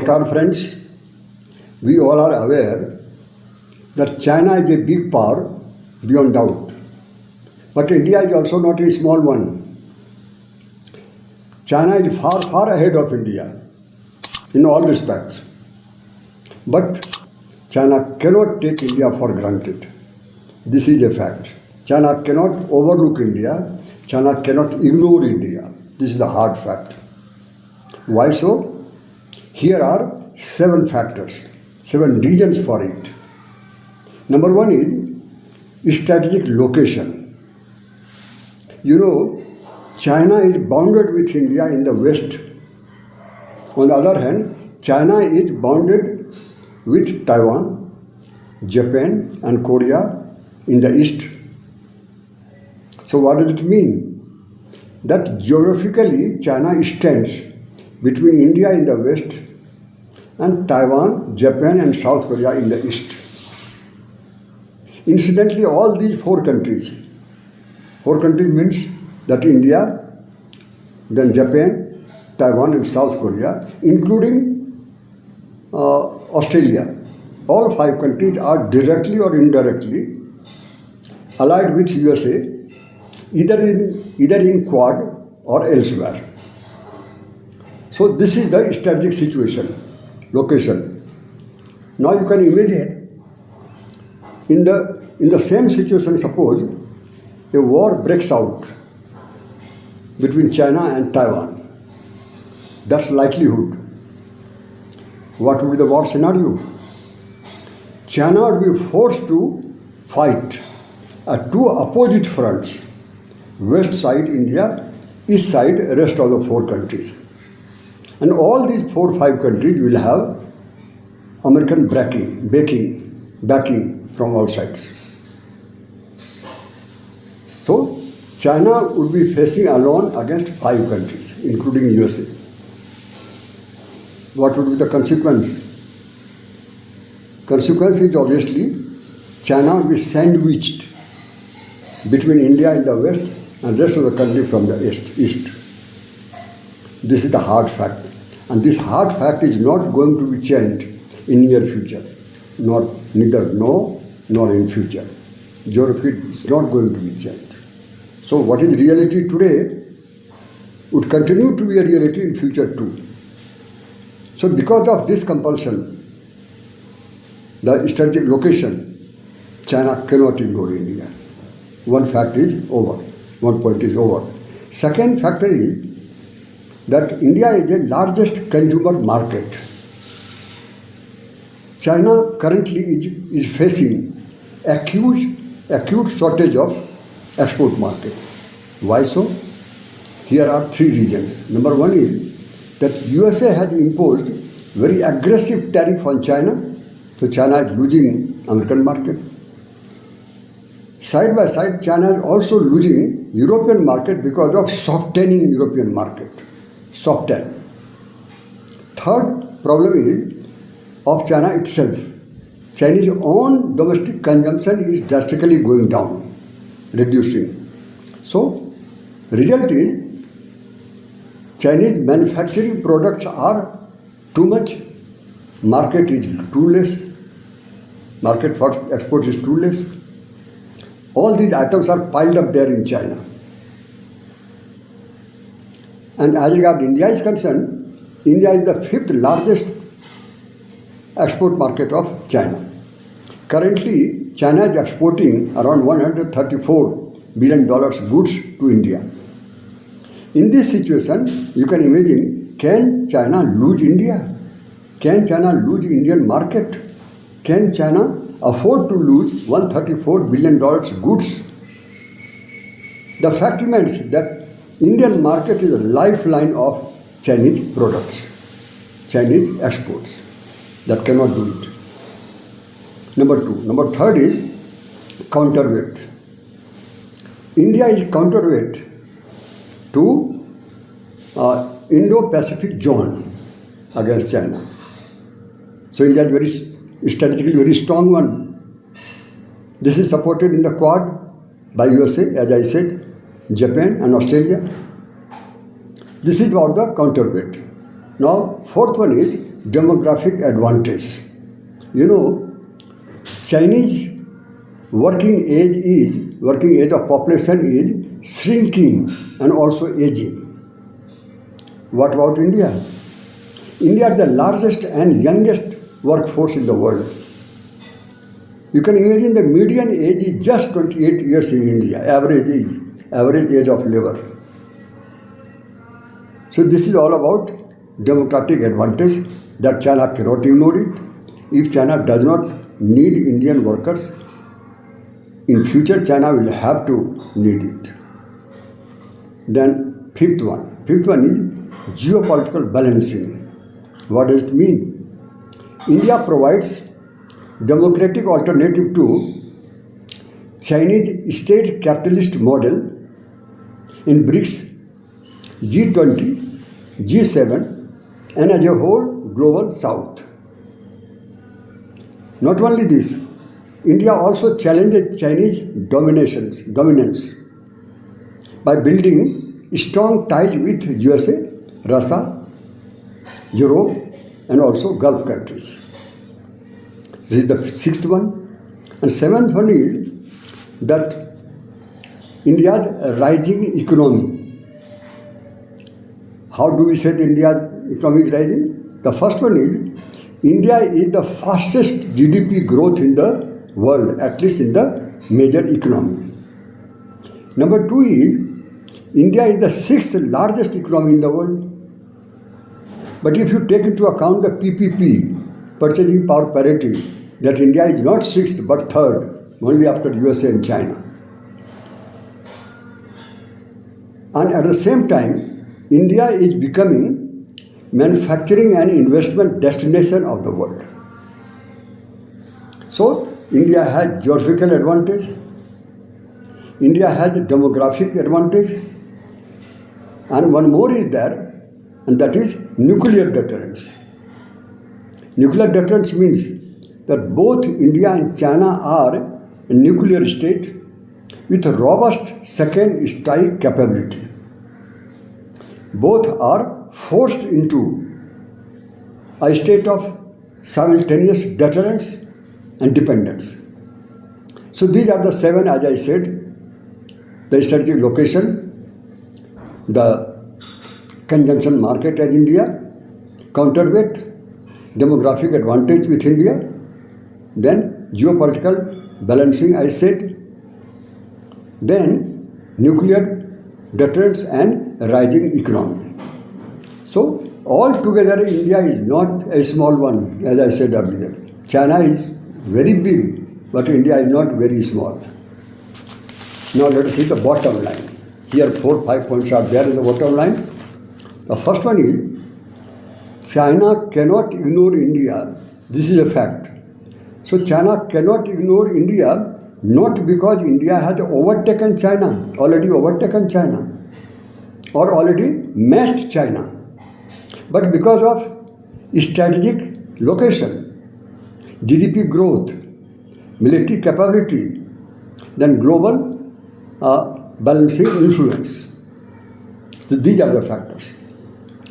Namaskar friends, we all are aware that China is a big power beyond doubt. But India is also not a small one. China is far, far ahead of India in all respects. But China cannot take India for granted. This is a fact. China cannot overlook India. China cannot ignore India. This is the hard fact. Why so? Here are 7 factors, 7 reasons for it. Number 1 is strategic location. You know, China is bounded with India in the west. On the other hand, China is bounded with Taiwan, Japan and Korea in the east. So what does it mean? That geographically China stands between India in the west and Taiwan, Japan and South Korea in the east. Incidentally, all these 4 countries means that India, then Japan, Taiwan and South Korea, including Australia. All 5 countries are directly or indirectly allied with USA, either in Quad or elsewhere. So this is the strategic situation, location. Now you can imagine in the same situation, suppose a war breaks out between China and Taiwan. That's likelihood. What would be the war scenario? China would be forced to fight at 2 opposite fronts. West side India, east side rest of the 4 countries. And all these 4-5 countries will have American backing from all sides. So China would be facing alone against 5 countries, including USA. What would be the consequence? Consequence is obviously China will be sandwiched between India in the west and rest of the country from the east. This is the hard fact. And this hard fact is not going to be changed in near future. Neither now nor in future. Geography is not going to be changed. So what is reality today would continue to be a reality in future too. So because of this compulsion, the strategic location, China cannot ignore India. One fact is over. One point is over. Second factor is that India is the largest consumer market. China currently is facing acute shortage of export market. Why so? Here are 3 reasons. Number 1 is that USA has imposed very aggressive tariff on China, so China is losing American market. Side by side, China is also losing European market because of softening European market. Soften. Third problem is of China itself. Chinese own domestic consumption is drastically going down, reducing. So, result is Chinese manufacturing products are too much, market is too less, market for export is too less. All these items are piled up there in China. And as regards India is concerned, India is the 5th largest export market of China. Currently, China is exporting around $134 billion goods to India. In this situation, you can imagine, can China lose India? Can China lose Indian market? Can China afford to lose $134 billion goods? The fact remains that Indian market is a lifeline of Chinese products, Chinese exports. That cannot do it. Number 2. Number 3 is counterweight. India is counterweight to Indo-Pacific zone against China. So India is strategically very strong one. This is supported in the Quad by USA, as I said, Japan and Australia. This is about the counterweight. Now, 4th one is demographic advantage. You know, Chinese working age of population is shrinking and also aging. What about India? India is the largest and youngest workforce in the world. You can imagine the median age is just 28 years in India, average age of labor. So this is all about democratic advantage that China cannot ignore it. If China does not need Indian workers, in future China will have to need it. Then fifth one is geopolitical balancing. What does it mean? India provides democratic alternative to Chinese state capitalist model in BRICS, G20, G7 and as a whole global south. Not only this, India also challenges Chinese dominance by building strong ties with USA, Russia, Europe and also Gulf countries. This is the sixth one. And seventh one is that India's rising economy. How do we say that India's economy is rising? The first one is India is the fastest GDP growth in the world, at least in the major economy. Number two is India is the sixth largest economy in the world. But if you take into account the PPP, purchasing power parity, that India is not sixth but third, only after USA and China. And at the same time, India is becoming manufacturing and investment destination of the world. So, India has geographical advantage, India has demographic advantage, and one more is there, and that is nuclear deterrence. Nuclear deterrence means that both India and China are a nuclear state with a robust second strike capability. Both are forced into a state of simultaneous deterrence and dependence. So these are the seven, as I said: the strategic location, the consumption market as India, counterweight, demographic advantage with India, then geopolitical balancing, I said, then nuclear deterrence and rising economy. So altogether India is not a small one, as I said earlier. China is very big, but India is not very small. Now let us see the bottom line. Here 4-5 points are there in the bottom line. The first one is China cannot ignore India. This is a fact. So China cannot ignore India not because India has overtaken China, or already matched China, but because of strategic location, GDP growth, military capability, then global balancing influence. So these are the factors.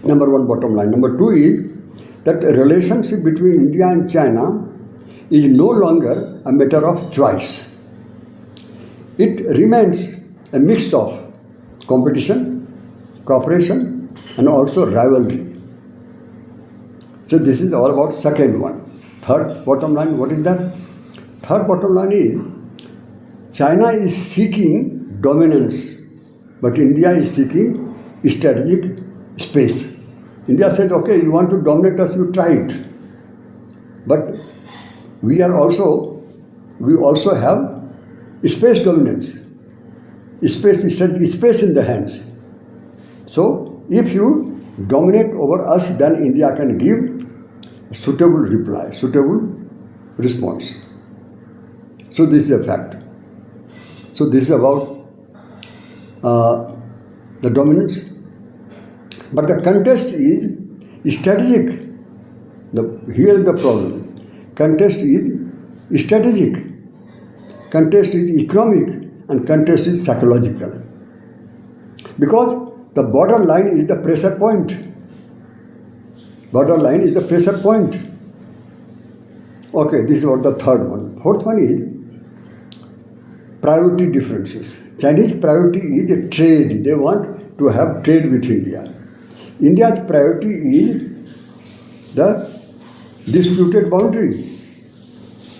Number one, bottom line. Number two is that the relationship between India and China is no longer a matter of choice. It remains a mix of competition, cooperation, and also rivalry. So this is all about second one. Third bottom line, what is that? Third bottom line is China is seeking dominance, but India is seeking strategic space. India says, okay, you want to dominate us, you try it. But we also have space dominance, strategic space in the hands. So if you dominate over us, then India can give a suitable reply, suitable response. So this is a fact. So this is about the dominance. But the contest is strategic. Here is the problem. Contest is strategic. Contest is economic and contest is psychological. Because the border line is the pressure point. Borderline is the pressure point. Okay, this is what the third one. Fourth one is priority differences. Chinese priority is trade. They want to have trade with India. India's priority is the disputed boundary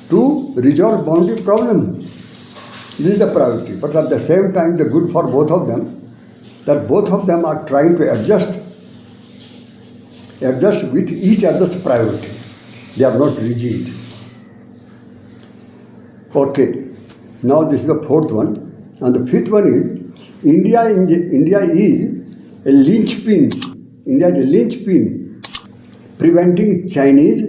to resolve boundary problem. This is the priority. But at the same time, the good for both of them, that both of them are trying to adjust with each other's priority. They are not rigid. Okay, now this is the fourth one. And the fifth one is India is a linchpin. India is a linchpin preventing Chinese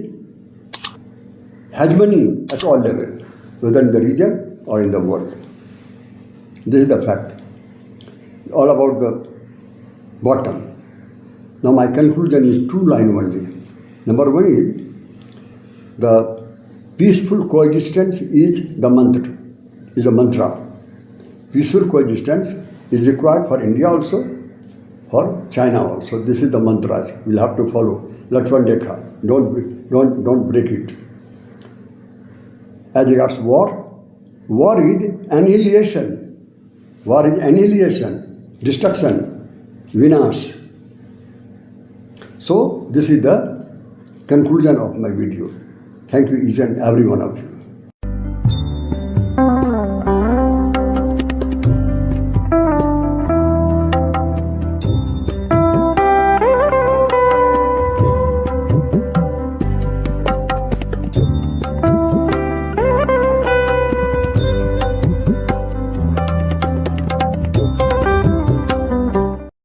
hegemony at all levels, whether in the region or in the world. This is the fact. All about the bottom. Now my conclusion is two lines only. Number one is the peaceful coexistence is the mantra. Peaceful coexistence is required for India also, for China also. This is the mantra. We'll have to follow. Lakshman Rekha. Don't break it. As regards war is annihilation. War is annihilation, destruction, vinash. So this is the conclusion of my video. Thank you each and every one of you.